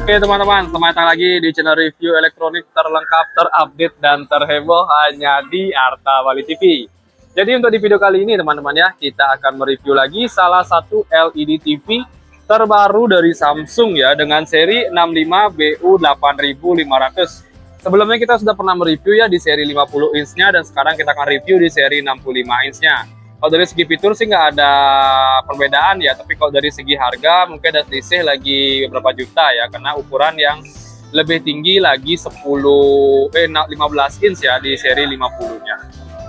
Oke teman-teman, selamat datang lagi di channel review elektronik terlengkap, terupdate, dan terheboh hanya di Arta Bali TV. Jadi untuk di video kali ini teman-teman ya, kita akan mereview lagi salah satu LED TV terbaru dari Samsung ya, dengan seri 65BU8500. Sebelumnya kita sudah pernah mereview ya di seri 50 inch-nya, dan sekarang kita akan review di seri 65 inch-nya. Kalau dari segi fitur sih nggak ada perbedaan ya, tapi kalau dari segi harga mungkin ada selisih lagi beberapa juta ya, karena ukuran yang lebih tinggi lagi 15 inch ya di seri 50-nya.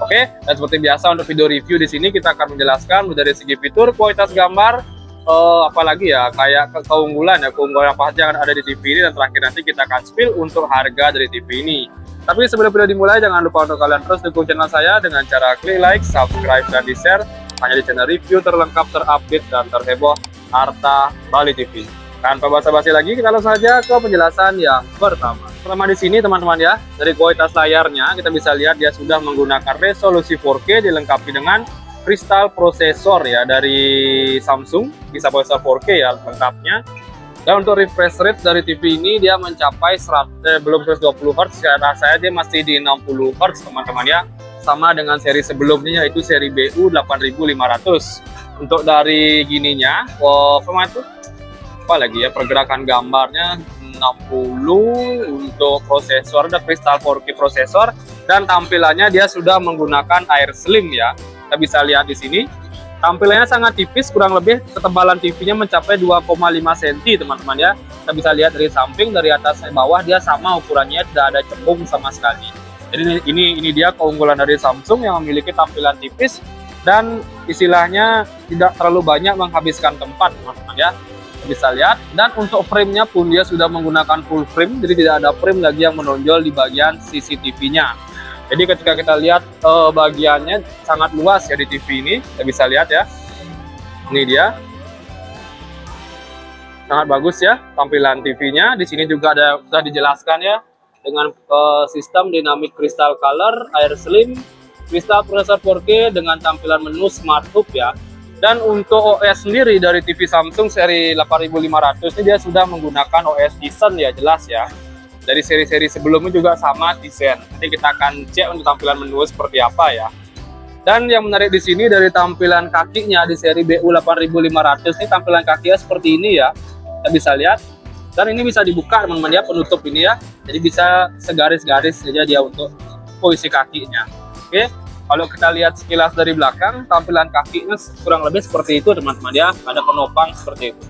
Oke, dan seperti biasa untuk video review di sini kita akan menjelaskan dari segi fitur, kualitas gambar, apalagi ya kayak keunggulan apa aja yang ada di TV ini, dan terakhir nanti kita akan spill untuk harga dari TV ini. Tapi sebelum video dimulai, jangan lupa untuk kalian terus dukung channel saya dengan cara klik like, subscribe, dan di-share hanya di channel review terlengkap, terupdate, dan terheboh Arta Bali TV. Tanpa basa-basi lagi, kita langsung saja ke penjelasan yang pertama. Pertama di sini teman-teman ya, dari kualitas layarnya kita bisa lihat dia sudah menggunakan resolusi 4K dilengkapi dengan kristal prosesor ya dari Samsung, bisa prosesor 4K ya lengkapnya. Dan untuk refresh rate dari TV ini dia mencapai belum 120 Hz, karena saya dia masih di 60 Hz teman-teman ya. Sama dengan seri sebelumnya yaitu seri BU8500. Untuk dari gininya, pergerakan gambarnya 60 untuk prosesor, ada kristal 4K prosesor, dan tampilannya dia sudah menggunakan air slim ya. Kita bisa lihat di sini. Tampilannya sangat tipis, kurang lebih ketebalan TV-nya mencapai 2,5 cm teman-teman ya. Kita bisa lihat dari samping, dari atas sampai bawah dia sama ukurannya, tidak ada cembung sama sekali. Jadi ini dia keunggulan dari Samsung yang memiliki tampilan tipis dan istilahnya tidak terlalu banyak menghabiskan tempat teman-teman ya. Kita bisa lihat, dan untuk frame-nya pun dia sudah menggunakan full frame, jadi tidak ada frame lagi yang menonjol di bagian CCTV-nya. Jadi ketika kita lihat bagiannya sangat luas ya di TV ini, kita bisa lihat ya. Ini dia. Sangat bagus ya tampilan TV-nya. Di sini juga ada sudah dijelaskan ya dengan sistem dynamic crystal color, air slim, kristal prosesor 4K dengan tampilan menu smart hub ya. Dan untuk OS sendiri dari TV Samsung seri 8500 ini dia sudah menggunakan OS Tizen ya, jelas ya. Dari seri-seri sebelumnya juga sama Tizen. Nanti kita akan cek untuk tampilan menu seperti apa ya. Dan yang menarik di sini dari tampilan kakinya di seri BU8500 ini, tampilan kakinya seperti ini ya. Kita bisa lihat. Dan ini bisa dibuka teman-teman ya, penutup ini ya. Jadi bisa segaris-garis saja dia untuk posisi kakinya. Oke. Kalau kita lihat sekilas dari belakang, tampilan kakinya kurang lebih seperti itu teman-teman ya. Ada penopang seperti itu.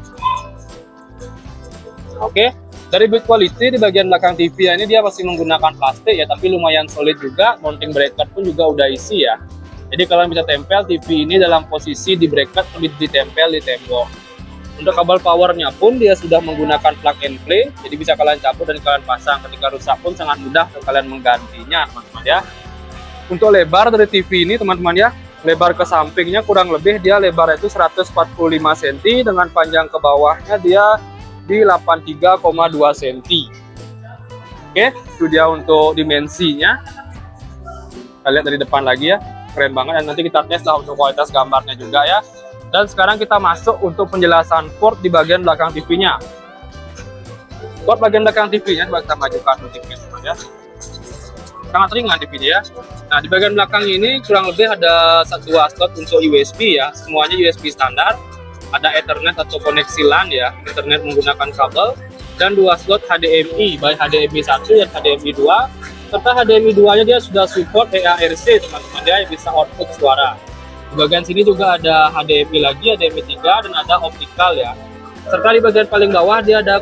Oke. Dari build quality di bagian belakang TV ya, ini dia masih menggunakan plastik ya, tapi lumayan solid juga. Mounting bracket pun juga udah isi ya. Jadi kalian bisa tempel TV ini dalam posisi di bracket, lebih ditempel di tembok. Untuk kabel powernya pun dia sudah menggunakan plug and play, jadi bisa kalian cabut dan kalian pasang. Ketika rusak pun sangat mudah untuk kalian menggantinya teman-teman ya. Untuk lebar dari TV ini teman-teman ya, lebar ke sampingnya kurang lebih dia lebarnya itu 145 cm, dengan panjang ke bawahnya dia di 83,2 cm. Oke, itu dia untuk dimensinya. Kita lihat dari depan lagi ya, keren banget. Dan nanti kita tes lah untuk kualitas gambarnya juga ya. Dan sekarang kita masuk untuk penjelasan port di bagian belakang TV-nya. Port bagian belakang TV-nya coba kita majukan untuk TV-nya ya. Sangat ringan TV-nya ya. Nah, di bagian belakang ini kurang lebih ada 2 slot untuk USB ya. Semuanya USB standar. Ada Ethernet atau koneksi LAN ya, Ethernet menggunakan kabel, dan 2 slot HDMI, baik HDMI 1 dan HDMI 2, serta HDMI 2 nya dia sudah support EARC teman-teman ya, yang bisa output suara. Di bagian sini juga ada HDMI lagi, HDMI 3, dan ada optikal ya. Serta di bagian paling bawah dia ada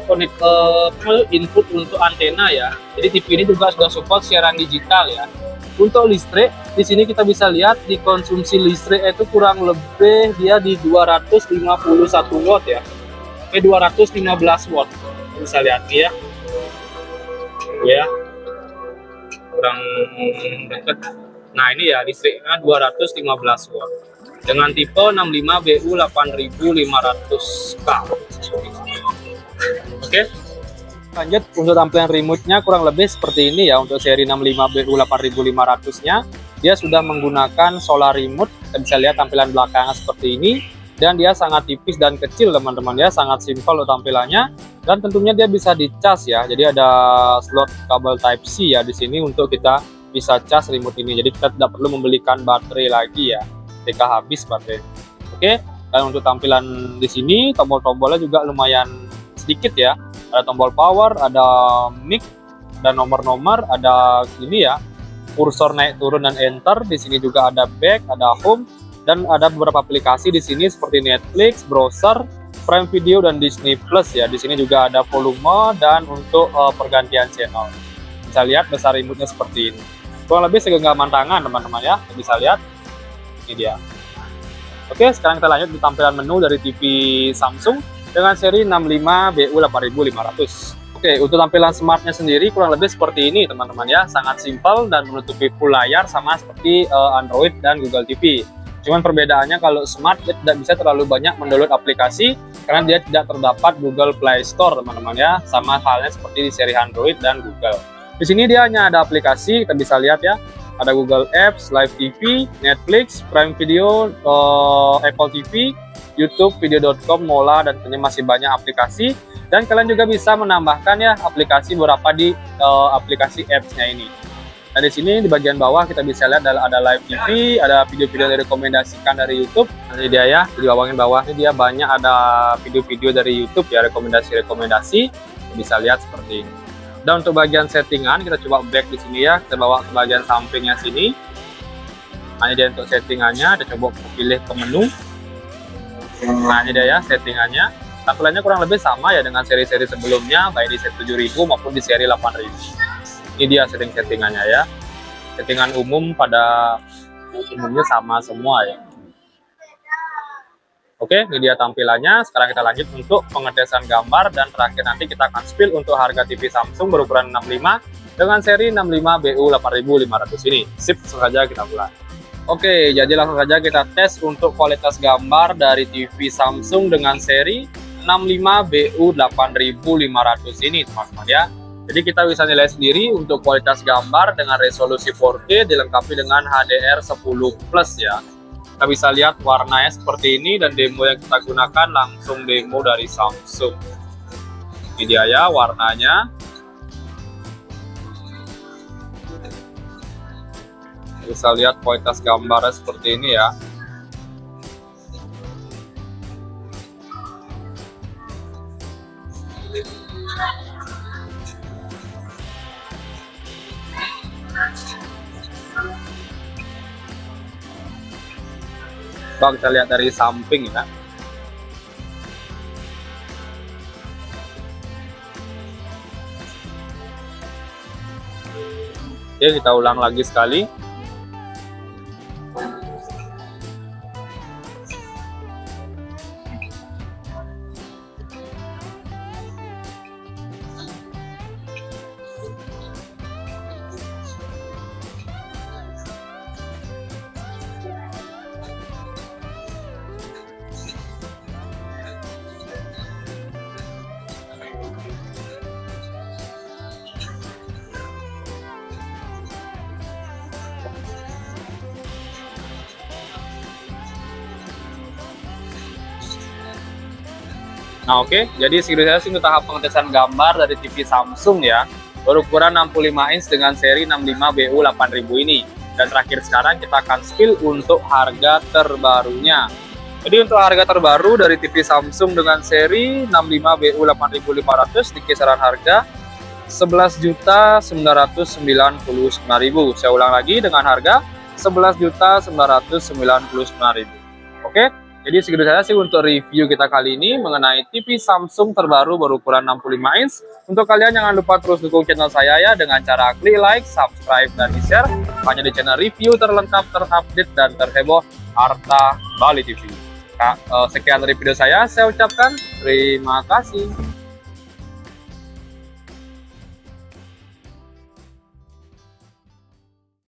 input untuk antena ya. Jadi TV ini juga sudah support siaran digital ya. Untuk listrik, di sini kita bisa lihat di konsumsi listrik itu kurang lebih dia di 251 watt ya. 215 watt. Bisa lihat nih ya. Ya. Kurang dekat. Nah, ini ya listriknya 215 watt. Dengan tipe 65BU8500K. Oke. Lanjut untuk tampilan remote-nya kurang lebih seperti ini ya. Untuk seri 65BU8500-nya dia sudah menggunakan solar remote. Kita bisa lihat tampilan belakangnya seperti ini. dan dia sangat tipis dan kecil teman-teman ya, sangat simpel tampilannya, dan tentunya dia bisa dicas ya. Jadi ada slot kabel Type C ya di sini untuk kita bisa cas remote ini. Jadi kita tidak perlu membelikan baterai lagi ya ketika habis baterai. Oke, dan untuk tampilan di sini tombol-tombolnya juga lumayan sedikit ya. Ada tombol power, ada mic, dan nomor-nomor, ada ini ya, kursor naik turun dan enter. Di sini juga ada back, ada home, dan ada beberapa aplikasi di sini seperti Netflix, browser, Prime Video, dan Disney Plus ya. Di sini juga ada volume dan untuk pergantian channel. Bisa lihat besar remote-nya seperti ini. Kurang lebih segenggaman tangan teman-teman ya. Bisa lihat. Ini dia. Oke, sekarang kita lanjut di tampilan menu dari TV Samsung dengan seri 65BU8500. Oke, untuk tampilan smartnya sendiri kurang lebih seperti ini teman-teman ya. Sangat simpel dan menutupi full layar sama seperti Android dan Google TV. Cuman perbedaannya kalau smart dia tidak bisa terlalu banyak mendownload aplikasi karena dia tidak terdapat Google Play Store teman-teman ya. Sama halnya seperti di seri Android dan Google. Di sini dia hanya ada aplikasi, kita bisa lihat ya. Ada Google Apps, Live TV, Netflix, Prime Video, Apple TV, YouTube, Video.com, Mola, dan tentunya masih banyak aplikasi. Dan kalian juga bisa menambahkan ya aplikasi beberapa di aplikasi apps-nya ini. Nah di sini di bagian bawah kita bisa lihat ada Live TV, ada video-video yang direkomendasikan dari YouTube. Nanti dia ya di bawah ini dia banyak ada video-video dari YouTube ya, rekomendasi. Bisa lihat seperti ini. Dan untuk bagian settingan kita coba back di sini ya, kita bawa ke bagian sampingnya sini. Nah ini dia untuk settingannya, kita coba pilih ke menu. Nah ini dia ya settingannya. Tampilannya kurang lebih sama ya dengan seri-seri sebelumnya, baik di set 7000 maupun di seri 8000. Ini dia settingannya ya. Settingan umum pada umumnya sama semua ya. Oke, ini dia tampilannya. Sekarang kita lanjut untuk pengetesan gambar, dan terakhir nanti kita akan spill untuk harga TV Samsung berukuran 65 dengan seri 65BU8500 ini. Sip, langsung saja kita mulai. Oke, jadi langsung saja kita tes untuk kualitas gambar dari TV Samsung dengan seri 65BU8500 ini teman-teman ya. Jadi kita bisa nilai sendiri untuk kualitas gambar dengan resolusi 4K dilengkapi dengan HDR10 Plus ya. Kita bisa lihat warnanya seperti ini, dan demo yang kita gunakan langsung demo dari Samsung. Ini dia ya warnanya. Bisa lihat kualitas gambarnya seperti ini ya. Coba kita lihat dari samping ya. Oke, kita ulang lagi sekali. Nah oke, jadi segitu saja sih untuk tahap pengetesan gambar dari TV Samsung ya, berukuran 65 inch dengan seri 65BU8000 ini. Dan terakhir sekarang kita akan spill untuk harga terbarunya. Jadi untuk harga terbaru dari TV Samsung dengan seri 65BU8500 di kisaran harga 11.999.000. Saya ulang lagi dengan harga 11.999.000. Oke. Jadi segitu saja sih untuk review kita kali ini mengenai TV Samsung terbaru berukuran 65 inch. Untuk kalian jangan lupa terus dukung channel saya ya dengan cara klik like, subscribe, dan di-share hanya di channel review terlengkap, terupdate, dan terheboh Harta Bali TV. Sekian dari video saya ucapkan terima kasih.